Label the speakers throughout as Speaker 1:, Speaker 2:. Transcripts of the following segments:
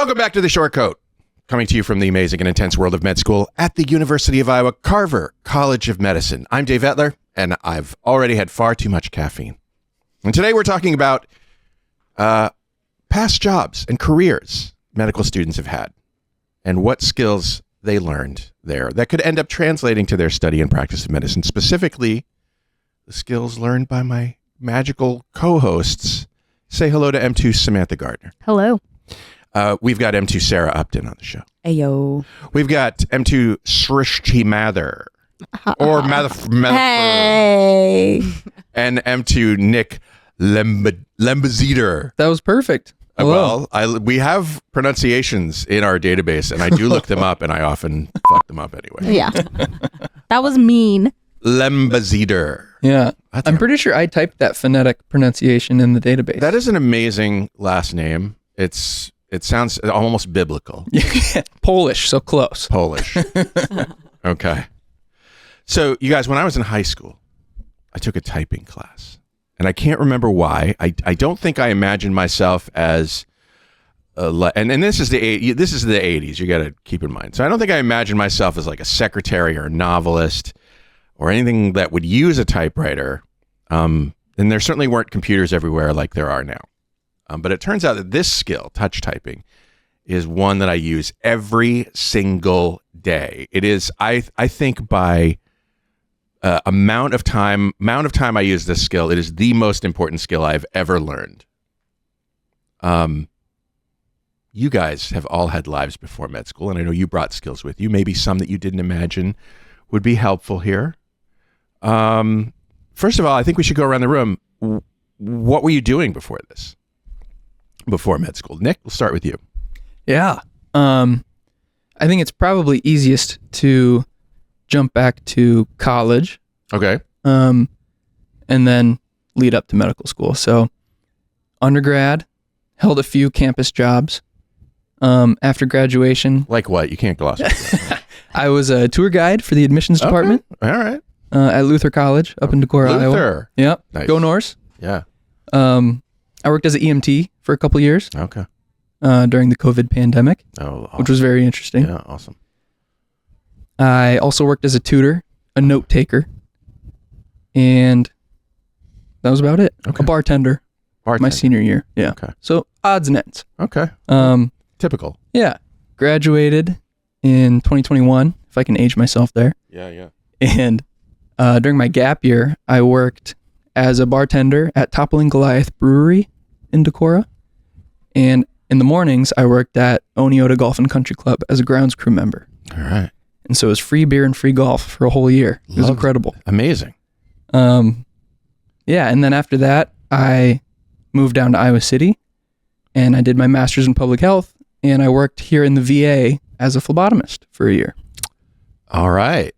Speaker 1: Welcome back to The Short Coat, coming to you from the amazing and intense world of med school at the University of Iowa Carver College of Medicine. I'm Dave Etler, and I've already had far too much caffeine. And today we're talking about past jobs and careers medical students have had and what skills they learned there that could end up translating to their study and practice of medicine, specifically the skills learned by my magical co-hosts. Say hello to M2 Samantha Gardner.
Speaker 2: Hello.
Speaker 1: We've got M2 Sarah Upton on the show.
Speaker 2: Ayo.
Speaker 1: We've got M2 Srishti Mather. Or Mather.
Speaker 2: Hey.
Speaker 1: And M2 Nick Lembazeder.
Speaker 3: That was perfect. Hello.
Speaker 1: Well, we have pronunciations in our database, and I do look them up, and I often fuck them up anyway.
Speaker 2: Yeah. That was mean.
Speaker 1: Lembazeder.
Speaker 3: Yeah.
Speaker 1: That's
Speaker 3: I'm pretty sure I typed that phonetic pronunciation in the database.
Speaker 1: That is an amazing last name. It sounds almost biblical.
Speaker 3: Polish, so close.
Speaker 1: Polish. Okay. So, you guys, when I was in high school, I took a typing class. And I can't remember why. I don't think I imagined myself as and this is the 80s. You got to keep in mind. So I don't think I imagined myself as like a secretary or a novelist or anything that would use a typewriter. And there certainly weren't computers everywhere like there are now. But it turns out that this skill, touch typing, is one that I use every single day. It is, I think, by amount of time I use this skill, it is the most important skill I've ever learned. You guys have all had lives before med school, and I know you brought skills with you. Maybe some that you didn't imagine would be helpful here. First of all, I think we should go around the room. What were you doing before this? Before med school? Nick, we'll start with you.
Speaker 3: Yeah. I think it's probably easiest to jump back to college.
Speaker 1: Okay.
Speaker 3: And then lead up to medical school. So undergrad, held a few campus jobs. After graduation.
Speaker 1: Like what? You can't gloss over that.
Speaker 3: I was a tour guide for the admissions department.
Speaker 1: All right.
Speaker 3: At Luther College up in Decorah, Iowa.
Speaker 1: Luther.
Speaker 3: Yep.
Speaker 1: Nice.
Speaker 3: Go Norse.
Speaker 1: Yeah.
Speaker 3: I worked as an EMT for a couple years.
Speaker 1: Okay.
Speaker 3: During the COVID pandemic,
Speaker 1: awesome.
Speaker 3: which was very interesting.
Speaker 1: Yeah, awesome.
Speaker 3: I also worked as a tutor, a note taker, and that was about it.
Speaker 1: Okay.
Speaker 3: A bartender. My senior year. Yeah.
Speaker 1: Okay.
Speaker 3: So odds and ends.
Speaker 1: Okay. Typical.
Speaker 3: Yeah. Graduated in 2021, if I can age myself there.
Speaker 1: Yeah.
Speaker 3: And during my gap year, I worked as a bartender at Toppling Goliath Brewery in Decorah. And in the mornings, I worked at Oneota Golf and Country Club as a grounds crew member.
Speaker 1: All right.
Speaker 3: And so it was free beer and free golf for a whole year. It was incredible.
Speaker 1: Amazing.
Speaker 3: Yeah. And then after that, I moved down to Iowa City and I did my master's in public health. And I worked here in the VA as a phlebotomist for a year.
Speaker 1: All right.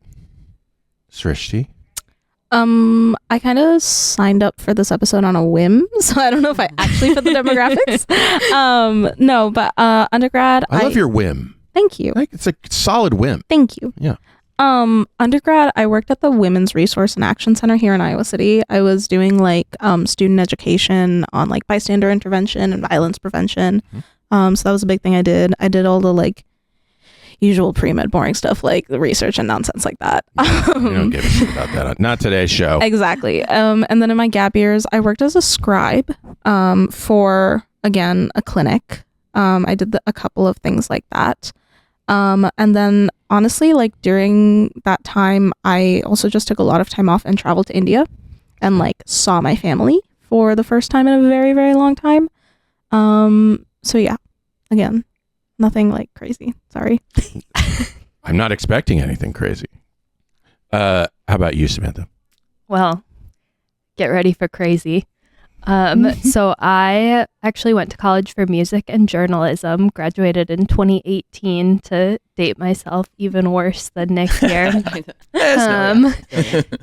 Speaker 1: Srishti?
Speaker 2: I kind of signed up for this episode on a whim, so I don't know if I actually fit the demographics. No, but undergrad.
Speaker 1: I love your whim.
Speaker 2: Thank you.
Speaker 1: Like, it's a solid whim.
Speaker 2: Thank you.
Speaker 1: Yeah.
Speaker 2: Undergrad, I worked at the Women's Resource and Action Center here in Iowa City. I was doing like student education on like bystander intervention and violence prevention. So that was a big thing I did. I did all the like usual pre-med boring stuff like the research and nonsense like that.
Speaker 1: You don't give a shit about that. Not today's show.
Speaker 2: Exactly. And then in my gap years, I worked as a scribe for, again, a clinic. I did a couple of things like that. And then honestly, like during that time, I also just took a lot of time off and traveled to India and like saw my family for the first time in a very, very long time. So yeah, again, nothing like crazy. Sorry.
Speaker 1: I'm not expecting anything crazy. How about you, Samantha?
Speaker 4: Well, get ready for crazy. So I actually went to college for music and journalism, graduated in 2018 to date myself even worse than Nick here.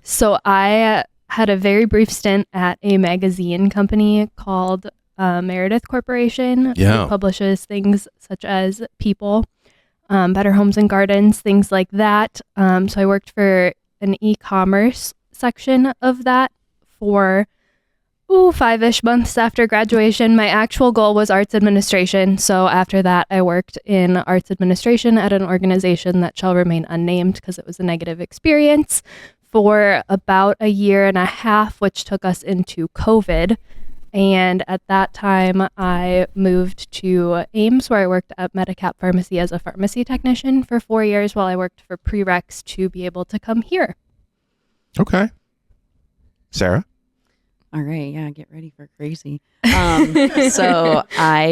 Speaker 4: So I had a very brief stint at a magazine company called Meredith Corporation.
Speaker 1: Yeah.
Speaker 4: It publishes things such as People, Better Homes and Gardens, things like that. So I worked for an e-commerce section of that for 5-ish months after graduation. My actual goal was arts administration. So after that, I worked in arts administration at an organization that shall remain unnamed because it was a negative experience for about a year and a half, which took us into COVID. And at that time, I moved to Ames, where I worked at Medicap Pharmacy as a pharmacy technician for 4 years while I worked for prereqs to be able to come here.
Speaker 1: Okay. Sarah?
Speaker 5: All right, yeah, get ready for crazy. So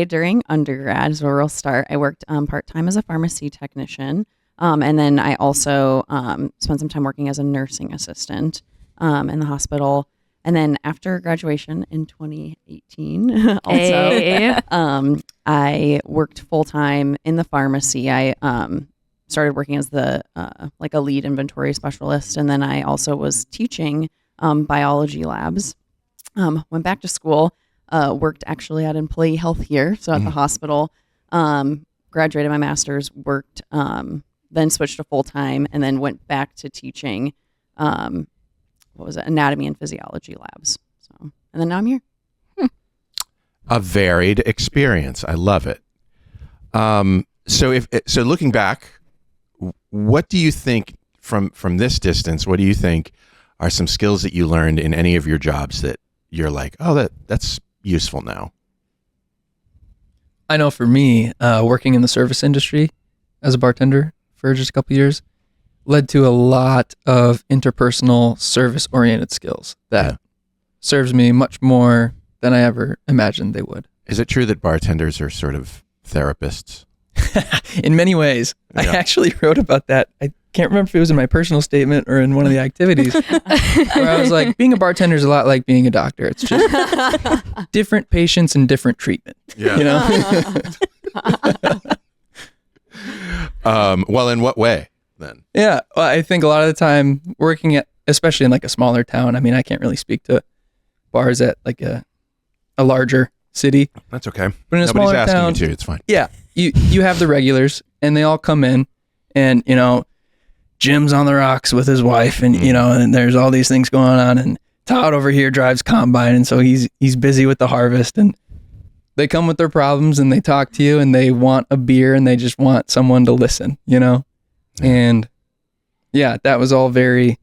Speaker 5: during undergrad, is where we'll start, I worked part-time as a pharmacy technician. And then I also spent some time working as a nursing assistant in the hospital. And then after graduation in 2018, I worked full-time in the pharmacy. I started working as a lead inventory specialist. And then I also was teaching biology labs. Went back to school, worked actually at employee health here, so at the hospital, graduated my master's, worked, then switched to full-time, and then went back to teaching, anatomy and physiology labs. So, and then now I'm here.
Speaker 1: A varied experience. I love it. So looking back, what do you think from this distance, what do you think are some skills that you learned in any of your jobs that you're like, oh, that's useful now?
Speaker 3: I know for me, working in the service industry as a bartender for just a couple years led to a lot of interpersonal service-oriented skills that serves me much more than I ever imagined they would.
Speaker 1: Is it true that bartenders are sort of therapists?
Speaker 3: In many ways. I actually wrote about that. I can't remember if it was in my personal statement or in one of the activities where I was like, being a bartender is a lot like being a doctor. It's just different patients and different treatment. Yeah. You know?
Speaker 1: Well, in what way then?
Speaker 3: Yeah. Well, I think a lot of the time working at, especially in like a smaller town, I mean, I can't really speak to bars at like a larger city.
Speaker 1: That's okay.
Speaker 3: But in a
Speaker 1: Nobody's
Speaker 3: smaller
Speaker 1: asking
Speaker 3: town,
Speaker 1: you to. It's fine.
Speaker 3: Yeah. You have the regulars and they all come in and, you know, Jim's on the rocks with his wife and, you know, and there's all these things going on and Todd over here drives combine. And so he's busy with the harvest and they come with their problems and they talk to you and they want a beer and they just want someone to listen, you know? And yeah, that was all I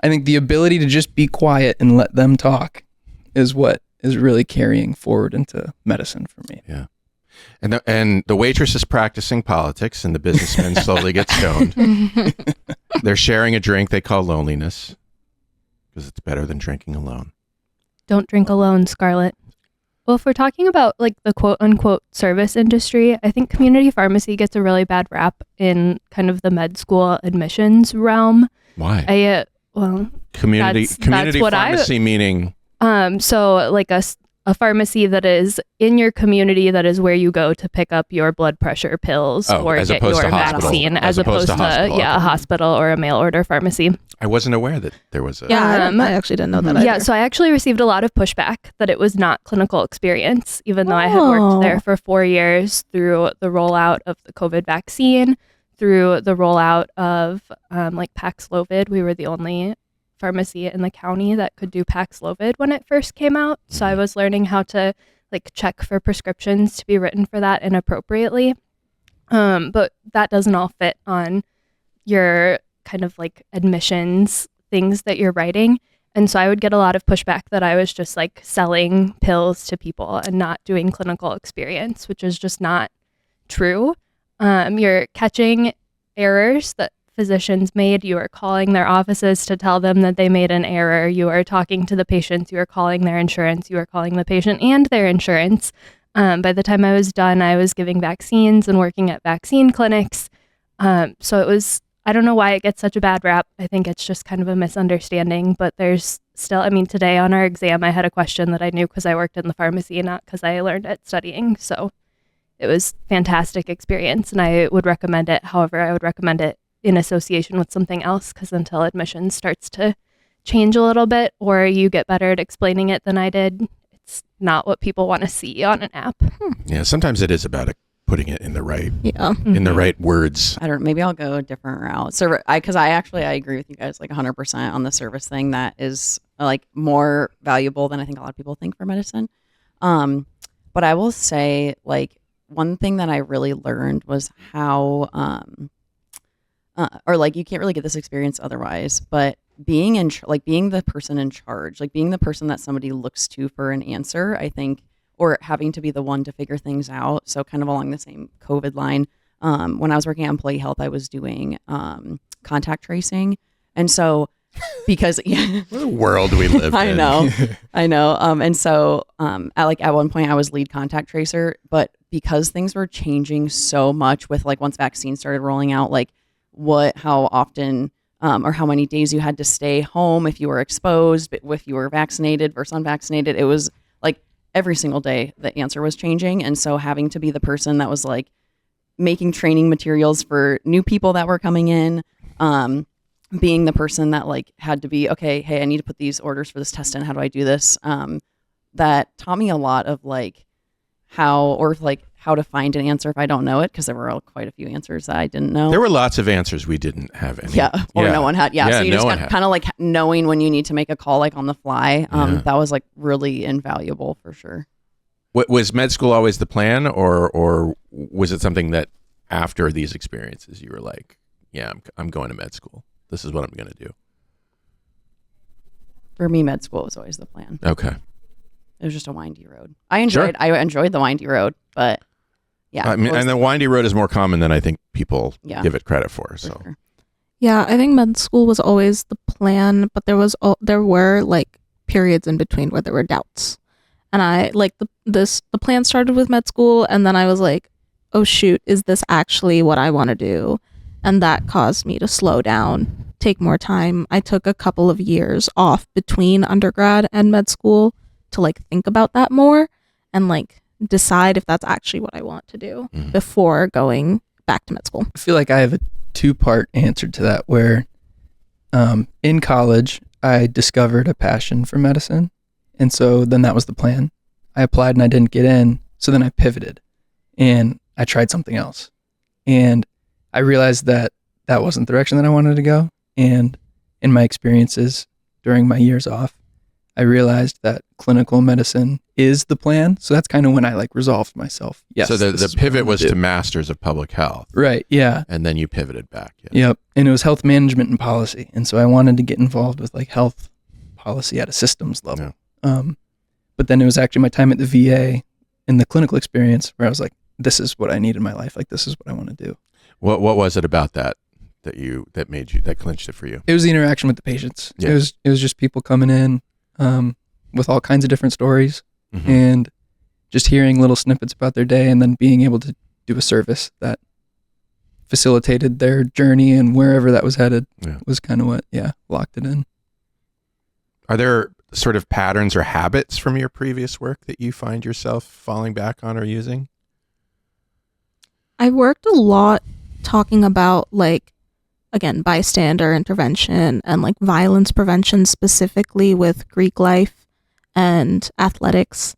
Speaker 3: think the ability to just be quiet and let them talk is what is really carrying forward into medicine for me.
Speaker 1: Yeah. And the waitress is practicing politics and the businessman slowly gets stoned. They're sharing a drink they call loneliness because it's better than drinking alone.
Speaker 4: Don't drink alone, Scarlett. Well, if we're talking about like the quote unquote service industry, I think community pharmacy gets a really bad rap in kind of the med school admissions realm.
Speaker 1: Why? Community pharmacy meaning?
Speaker 4: So like a pharmacy that is in your community, that is where you go to pick up your blood pressure pills or get your vaccine, as opposed to a hospital or a mail order pharmacy.
Speaker 1: I wasn't aware that there was a...
Speaker 2: Yeah, I actually didn't know that either.
Speaker 4: Yeah, so I actually received a lot of pushback that it was not clinical experience, even though I had worked there for 4 years through the rollout of the COVID vaccine, through the rollout of like Paxlovid. We were the only pharmacy in the county that could do Paxlovid when it first came out. So I was learning how to like check for prescriptions to be written for that inappropriately. But that doesn't all fit on your kind of like admissions things that you're writing. And so I would get a lot of pushback that I was just like selling pills to people and not doing clinical experience, which is just not true. You're catching errors that physicians made. You are calling their offices to tell them that they made an error. You are talking to the patients. You are calling their insurance. You are calling the patient and their insurance. By the time I was done, I was giving vaccines and working at vaccine clinics. So it was, I don't know why it gets such a bad rap. I think it's just kind of a misunderstanding, but there's still, I mean, today on our exam, I had a question that I knew because I worked in the pharmacy, not because I learned it studying. So it was fantastic experience and I would recommend it. However, I would recommend it in association with something else, because until admission starts to change a little bit or you get better at explaining it than I did, it's not what people want to see on an app.
Speaker 1: Yeah, sometimes it is about putting it in the right
Speaker 2: Yeah.
Speaker 1: in the right words.
Speaker 5: I don't know. Maybe I'll go a different route. Because I agree with you guys like 100% on the service thing. That is like more valuable than I think a lot of people think for medicine. But I will say, like, one thing that I really learned was how, or like, you can't really get this experience otherwise, but being being the person in charge, like being the person that somebody looks to for an answer, I think, or having to be the one to figure things out. So kind of along the same COVID line, when I was working at Employee Health, I was doing contact tracing. And so because
Speaker 1: What a world we live in.
Speaker 5: I know. And so at one point I was lead contact tracer, but because things were changing so much with like once vaccines started rolling out, like how often or how many days you had to stay home if you were exposed, but if you were vaccinated versus unvaccinated, it was like every single day the answer was changing. And so having to be the person that was like making training materials for new people that were coming in, being the person that like had to be, okay, hey, I need to put these orders for this test in. How do I do this? That taught me a lot of like how to find an answer if I don't know it, because there were quite a few answers that I didn't know.
Speaker 1: There were lots of answers we didn't have any.
Speaker 5: Yeah, or no one had. Yeah, so you just kind of like knowing when you need to make a call like on the fly. That was like really invaluable for sure.
Speaker 1: Was med school always the plan, or was it something that after these experiences you were like, yeah, I'm going to med school. This is what I'm going to do.
Speaker 5: For me, med school was always the plan.
Speaker 1: Okay.
Speaker 5: It was just a windy road. I enjoyed the windy road, but yeah.
Speaker 1: I mean, and the windy road is more common than I think people give it credit for. So
Speaker 5: sure.
Speaker 2: Yeah, I think med school was always the plan, but there were like periods in between where there were doubts. And I like the plan started with med school, and then I was like, oh shoot, is this actually what I want to do? And that caused me to slow down, take more time. I took a couple of years off between undergrad and med school to like think about that more and like decide if that's actually what I want to do before going back to med school.
Speaker 3: I feel like I have a 2-part answer to that, where in college I discovered a passion for medicine, and so then that was the plan. I applied and I didn't get in, so then I pivoted and I tried something else, and I realized that that wasn't the direction that I wanted to go. And in my experiences during my years off, I realized that clinical medicine is the plan. So that's kind of when I like resolved myself. Yes.
Speaker 1: So the pivot was to Masters of Public Health.
Speaker 3: Right. Yeah.
Speaker 1: And then you pivoted back.
Speaker 3: Yeah. Yep. And it was health management and policy. And so I wanted to get involved with like health policy at a systems level. Yeah. But then it was actually my time at the VA in the clinical experience where I was like, this is what I need in my life. Like, this is what I want to do.
Speaker 1: What was it about that clinched it for you?
Speaker 3: It was the interaction with the patients.
Speaker 1: Yeah.
Speaker 3: It was just people coming in with all kinds of different stories and just hearing little snippets about their day, and then being able to do a service that facilitated their journey and wherever that was headed was kind of what locked it in.
Speaker 1: Are there sort of patterns or habits from your previous work that you find yourself falling back on or using?
Speaker 2: I worked a lot talking about like, again, bystander intervention and like violence prevention, specifically with Greek life and athletics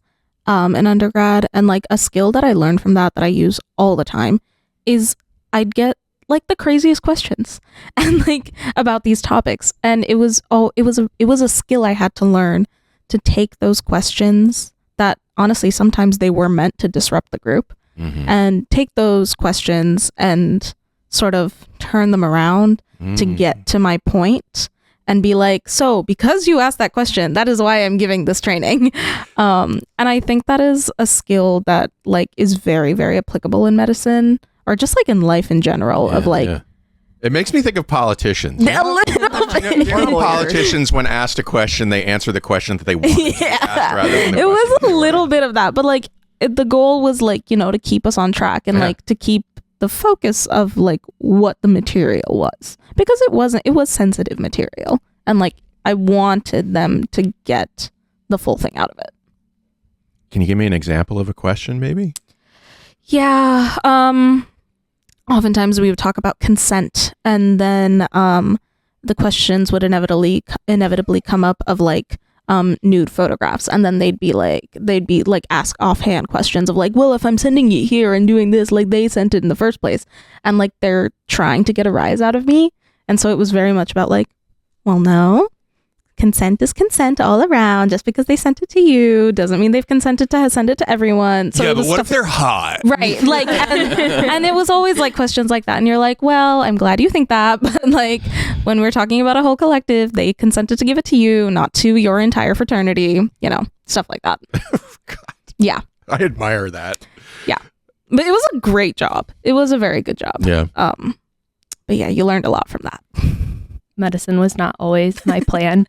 Speaker 2: in undergrad. And like a skill that I learned from that I use all the time is I'd get like the craziest questions and like about these topics. And it was a skill I had to learn to take those questions that honestly sometimes they were meant to disrupt the group and take those questions and sort of turn them around to get to my point and be like, so because you asked that question, that is why I'm giving this training. And I think that is a skill that like is very, very applicable in medicine or just like in life in general
Speaker 1: It makes me think of politicians.
Speaker 2: A little bit.
Speaker 1: You know, politicians, when asked a question, they answer the question that they want to ask rather than
Speaker 2: it was a little bit of that, but like the goal was like, you know, to keep us on track and like to keep the focus of like what the material was, because it was sensitive material and like I wanted them to get the full thing out of it.
Speaker 1: Can you give me an example of a question maybe?
Speaker 2: Yeah. Oftentimes we would talk about consent, and then the questions would inevitably come up of like, nude photographs, and then they'd be like ask offhand questions of like, well, if I'm sending you here and doing this, like they sent it in the first place, and like they're trying to get a rise out of me. And so it was very much about like, well, no, consent is consent all around. Just because they sent it to you doesn't mean they've consented to send it to everyone. So
Speaker 1: yeah,
Speaker 2: it was
Speaker 1: but what if
Speaker 2: stuff-
Speaker 1: they're hot?
Speaker 2: Right, like, and it was always like questions like that, and you're like, well, I'm glad you think that, but like when we're talking about a whole collective, they consented to give it to you, not to your entire fraternity, you know, stuff like that.
Speaker 1: God,
Speaker 2: Yeah,
Speaker 1: I admire that.
Speaker 2: but it was a great job. It was a very good job.
Speaker 1: Yeah.
Speaker 2: But yeah, you learned a lot from that.
Speaker 4: Medicine was not always my plan.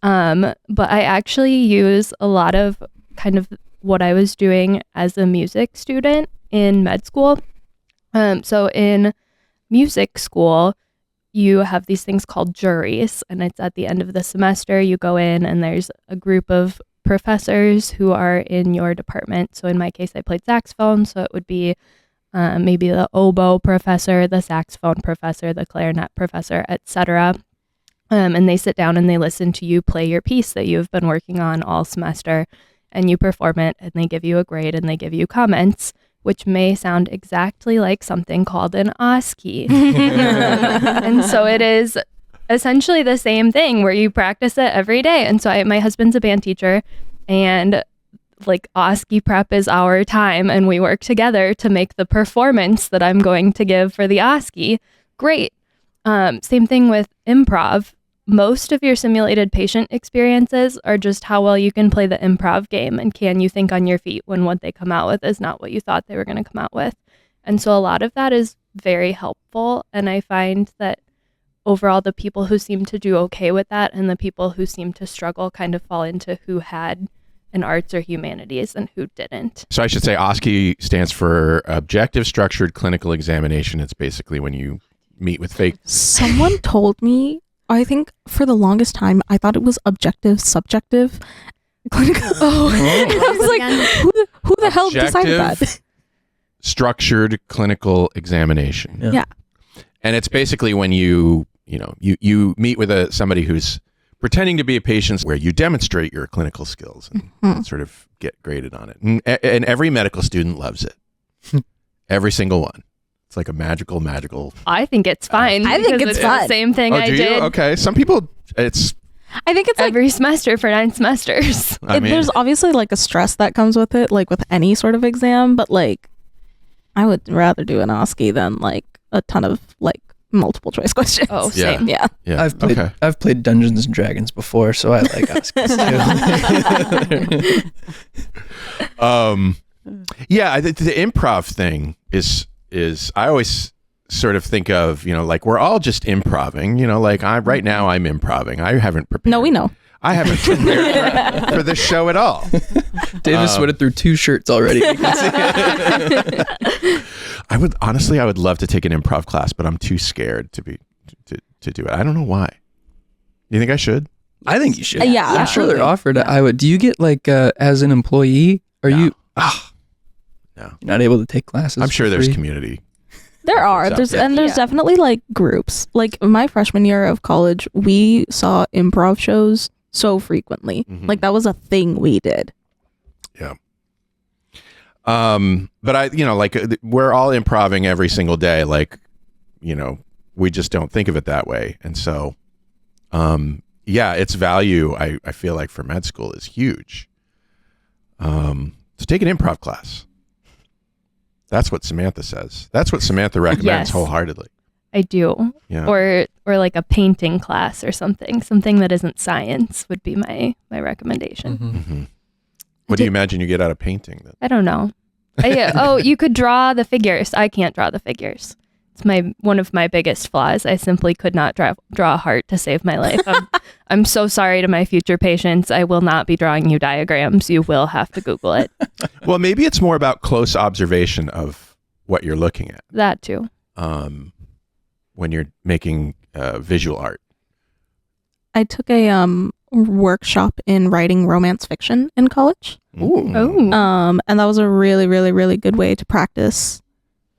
Speaker 4: But I actually use a lot of kind of what I was doing as a music student in med school. So in music school, you have these things called juries, and it's at the end of the semester. You go in and there's a group of professors who are in your department. So in my case, I played saxophone, so it would be maybe the oboe professor, the saxophone professor, the clarinet professor, etc. And they sit down and they listen to you play your piece that you've been working on all semester, and you perform it, and they give you a grade and they give you comments, which may sound exactly like something called an OSCE. And so it is essentially the same thing where you practice it every day. And so my husband's a band teacher, and like OSCE prep is our time, and we work together to make the performance that I'm going to give for the OSCE great. Same thing with improv. Most of your simulated patient experiences are just how well you can play the improv game, and can you think on your feet when what they come out with is not what you thought they were going to come out with. And so a lot of that is very helpful, and I find that overall the people who seem to do okay with that and the people who seem to struggle kind of fall into who had an arts or humanities and who didn't.
Speaker 1: So I should say OSCE stands for Objective Structured Clinical Examination. It's basically when you meet with fake.
Speaker 2: Someone told me, I think for the longest time, I thought it was objective, subjective, clinical. Oh, and I was like, who the hell decided that?
Speaker 1: Objective Structured Clinical Examination.
Speaker 2: Yeah.
Speaker 1: And it's basically when you meet with somebody who's pretending to be a patient, where you demonstrate your clinical skills and sort of get graded on it. And every medical student loves it. Every single one. It's like a magical.
Speaker 4: I think it's fine.
Speaker 2: I think
Speaker 4: because
Speaker 2: it's
Speaker 4: the
Speaker 2: fun.
Speaker 4: same thing I
Speaker 1: do
Speaker 4: did
Speaker 1: you? Okay. Some people, it's.
Speaker 2: I think it's like
Speaker 4: every semester for 9 semesters.
Speaker 2: there's obviously like a stress that comes with it, like with any sort of exam, but like I would rather do an OSCE than like a ton of like multiple choice questions.
Speaker 4: Oh,
Speaker 1: Yeah.
Speaker 4: same.
Speaker 2: Yeah.
Speaker 1: Yeah.
Speaker 3: I've played Dungeons and Dragons before, so I like OSCEs too.
Speaker 1: Yeah, the improv thing is I always sort of think of, like we're all just improving, like right now I'm improving. I haven't prepared.
Speaker 2: No, we know.
Speaker 1: I haven't prepared for this show at all.
Speaker 3: Davis sweated through 2 shirts already. You can see.
Speaker 1: I would love to take an improv class, but I'm too scared to do it. I don't know why. You think I should?
Speaker 3: I think you should.
Speaker 2: Yeah,
Speaker 3: I'm sure
Speaker 2: absolutely.
Speaker 3: they're offered at Iowa. Do you get like as an employee? Are you
Speaker 1: No.
Speaker 3: you're not able to take classes?
Speaker 1: I'm sure
Speaker 3: for
Speaker 1: there's
Speaker 3: free?
Speaker 1: community.
Speaker 2: There are.
Speaker 1: Stuff,
Speaker 2: There's
Speaker 1: yeah.
Speaker 2: and there's
Speaker 4: Yeah.
Speaker 2: definitely like groups. Like my freshman year of college, we saw improv shows so frequently.
Speaker 1: Mhm.
Speaker 2: Like that was a thing we did.
Speaker 1: Yeah. But we're all improving every single day. Like, we just don't think of it that way. And so, its value, I feel like for med school is huge. So take an improv class. That's what Samantha says. That's what Samantha recommends
Speaker 4: Yes.
Speaker 1: wholeheartedly.
Speaker 4: I do.
Speaker 1: Yeah.
Speaker 4: Or like a painting class or something. Something that isn't science would be my recommendation.
Speaker 3: Mhm.
Speaker 1: Mhm. What do you imagine you get out of painting then?
Speaker 4: I don't know. You could draw the figures. I can't draw the figures. It's one of my biggest flaws. I simply could not draw a heart to save my life. I'm so sorry to my future patients. I will not be drawing you diagrams. You will have to Google it.
Speaker 1: Well, maybe it's more about close observation of what you're looking at
Speaker 4: That too.
Speaker 1: when you're making visual art.
Speaker 2: I took a workshop in writing romance fiction in college.
Speaker 1: Ooh.
Speaker 4: Oh.
Speaker 2: And that was a really, really, really good way to practice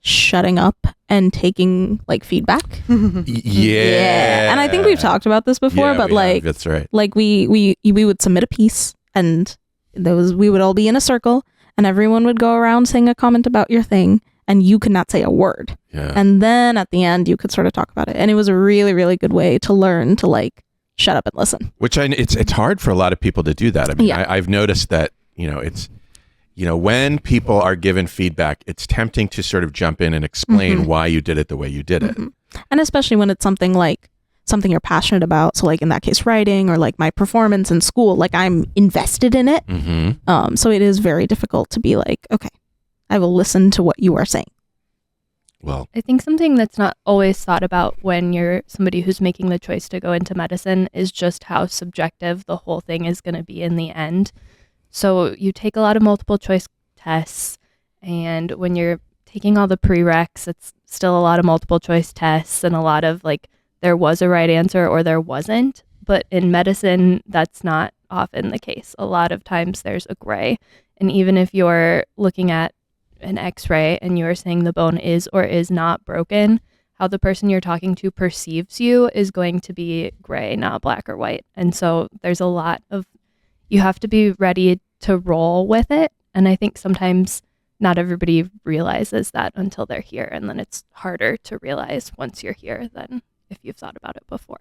Speaker 2: shutting up and taking like feedback.
Speaker 1: Yeah.
Speaker 2: And I think we've talked about this before,
Speaker 1: Yeah,
Speaker 2: but
Speaker 1: we have.
Speaker 2: like
Speaker 1: That's right.
Speaker 2: like we would submit a piece, and we would all be in a circle, and everyone would go around saying a comment about your thing, and you could not say a word.
Speaker 1: Yeah.
Speaker 2: And then at the end you could sort of talk about it, and it was a really, really good way to learn to like shut up and listen.
Speaker 1: Which it's hard for a lot of people to do that. I mean,
Speaker 2: Yeah.
Speaker 1: I've noticed that, it's, when people are given feedback, it's tempting to sort of jump in and explain why you did it the way you did it.
Speaker 2: And especially when it's something you're passionate about. So like in that case, writing, or like my performance in school, like I'm invested in it.
Speaker 1: Mm-hmm.
Speaker 2: So it is very difficult to be like, okay, I will listen to what you are saying.
Speaker 1: Well,
Speaker 4: I think something that's not always thought about when you're somebody who's making the choice to go into medicine is just how subjective the whole thing is going to be in the end. So you take a lot of multiple choice tests, and when you're taking all the prereqs, it's still a lot of multiple choice tests and a lot of like, there was a right answer or there wasn't. But in medicine, that's not often the case. A lot of times there's a gray. And even if you're looking at an x-ray and you're saying the bone is or is not broken, how the person you're talking to perceives you is going to be gray, not black or white. And so there's a lot of, you have to be ready to roll with it. And I think sometimes not everybody realizes that until they're here. And then it's harder to realize once you're here than if you've thought about it before.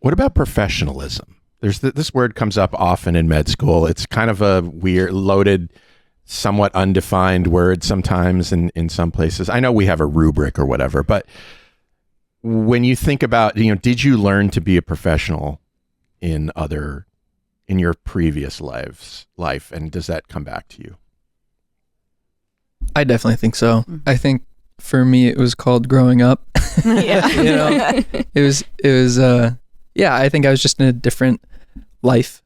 Speaker 1: what about professionalism? There's this word comes up often in med school. It's kind of a weird, loaded, somewhat undefined word sometimes in some places. I know we have a rubric or whatever, but when you think about, did you learn to be a professional in your previous life, and does that come back to you?
Speaker 3: I definitely think so. I think for me it was called growing up.
Speaker 5: Yeah.
Speaker 3: It was I think I was just in a different life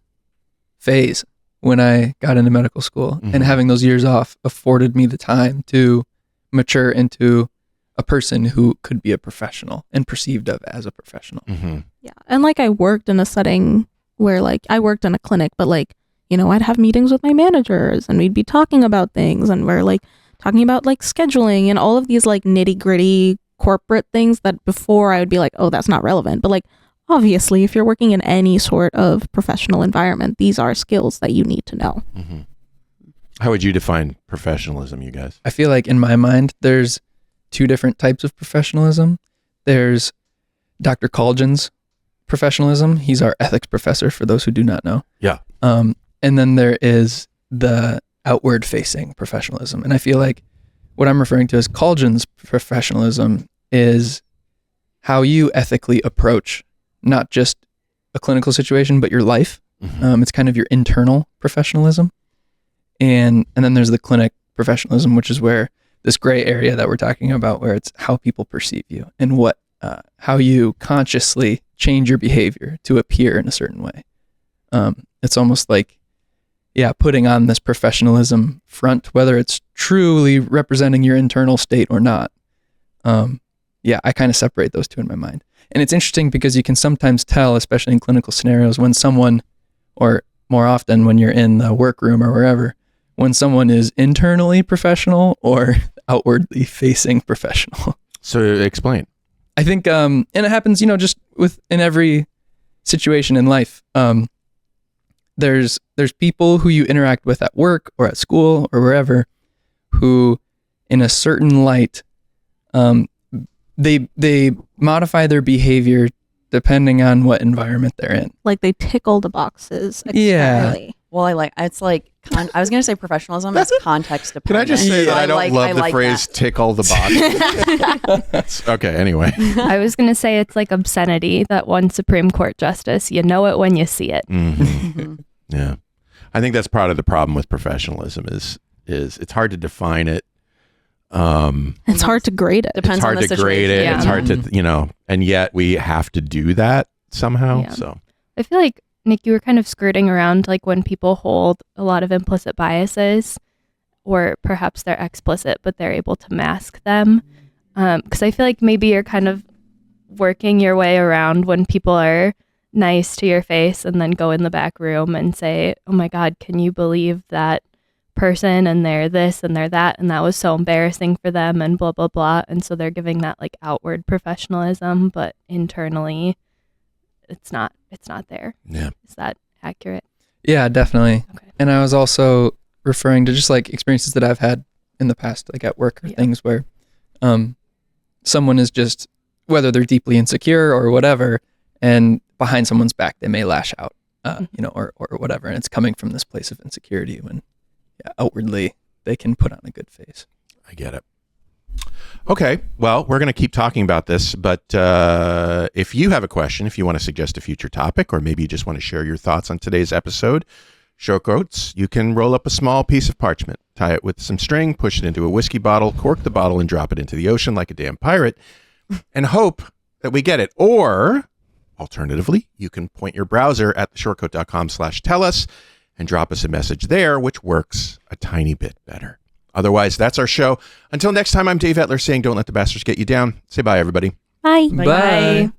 Speaker 3: phase when I got into medical school, and having those years off afforded me the time to mature into a person who could be a professional and perceived of as a professional.
Speaker 1: Mm-hmm.
Speaker 2: Yeah. And like I worked in a setting where like I worked in a clinic, but like, I'd have meetings with my managers and we'd be talking about things, and we're like talking about like scheduling and all of these like nitty gritty corporate things that before I would be like, oh, that's not relevant. But like, obviously, if you're working in any sort of professional environment, these are skills that you need to know.
Speaker 1: Mm-hmm. How would you define professionalism, you guys?
Speaker 3: I feel like in my mind, there's two different types of professionalism. There's Dr. Colgin's professionalism. He's our ethics professor, for those who do not know.
Speaker 1: Yeah.
Speaker 3: And then there is the outward facing professionalism. And I feel like what I'm referring to as Colgin's professionalism is how you ethically approach not just a clinical situation, but your life.
Speaker 1: Mm-hmm.
Speaker 3: It's kind of your internal professionalism. And then there's the clinic professionalism, which is where this gray area that we're talking about, where it's how people perceive you and how you consciously change your behavior to appear in a certain way. It's almost like, putting on this professionalism front, whether it's truly representing your internal state or not. I kind of separate those two in my mind. And it's interesting because you can sometimes tell, especially in clinical scenarios, when someone, or more often when you're in the workroom or wherever, when someone is internally professional or outwardly facing professional.
Speaker 1: So explain.
Speaker 3: I think, and it happens, just in every situation in life. There's people who you interact with at work or at school or wherever, who, in a certain light, they modify their behavior depending on what environment they're in.
Speaker 2: Like they tickle the boxes
Speaker 3: Yeah.
Speaker 2: externally.
Speaker 5: Well, I was going to say professionalism. That's context
Speaker 1: Can
Speaker 5: dependent.
Speaker 1: I just say that I don't love the
Speaker 5: like
Speaker 1: phrase
Speaker 5: that.
Speaker 1: "tickle the box"? Okay. Anyway.
Speaker 4: I was going to say it's like obscenity, that one Supreme Court justice. You know it when you see it.
Speaker 1: Mm-hmm. Yeah, I think that's part of the problem with professionalism is it's hard to define it.
Speaker 2: It's hard to grade it.
Speaker 5: Depends
Speaker 1: It's hard
Speaker 5: on the
Speaker 1: to grade it.
Speaker 4: situation.
Speaker 1: It's hard to and yet we have to do that somehow.
Speaker 4: Yeah.
Speaker 1: So
Speaker 4: I feel like, Nick, you were kind of skirting around like when people hold a lot of implicit biases, or perhaps they're explicit, but they're able to mask them. Because I feel like maybe you're kind of working your way around when people are nice to your face and then go in the back room and say, oh my God, can you believe that person and they're this and they're that, and that was so embarrassing for them and blah blah blah, and so they're giving that like outward professionalism, but internally it's not there.
Speaker 1: Yeah.
Speaker 4: Is that accurate?
Speaker 3: Yeah, definitely.
Speaker 4: Okay.
Speaker 3: And I was also referring to just like experiences that I've had in the past, like at work or things where someone is just, whether they're deeply insecure or whatever, and behind someone's back they may lash out, or whatever, and it's coming from this place of insecurity when outwardly they can put on a good face.
Speaker 1: I get it. Okay, well, we're going to keep talking about this, but if you have a question, if you want to suggest a future topic, or maybe you just want to share your thoughts on today's episode, showquotes, you can roll up a small piece of parchment, tie it with some string, push it into a whiskey bottle, cork the bottle, and drop it into the ocean like a damn pirate, and hope that we get it. Or, alternatively, you can point your browser at theshortcoat.com/tell us and drop us a message there, which works a tiny bit better. Otherwise, that's our show. Until next time, I'm Dave Etler saying don't let the bastards get you down. Say bye, everybody.
Speaker 2: Bye.
Speaker 3: Bye.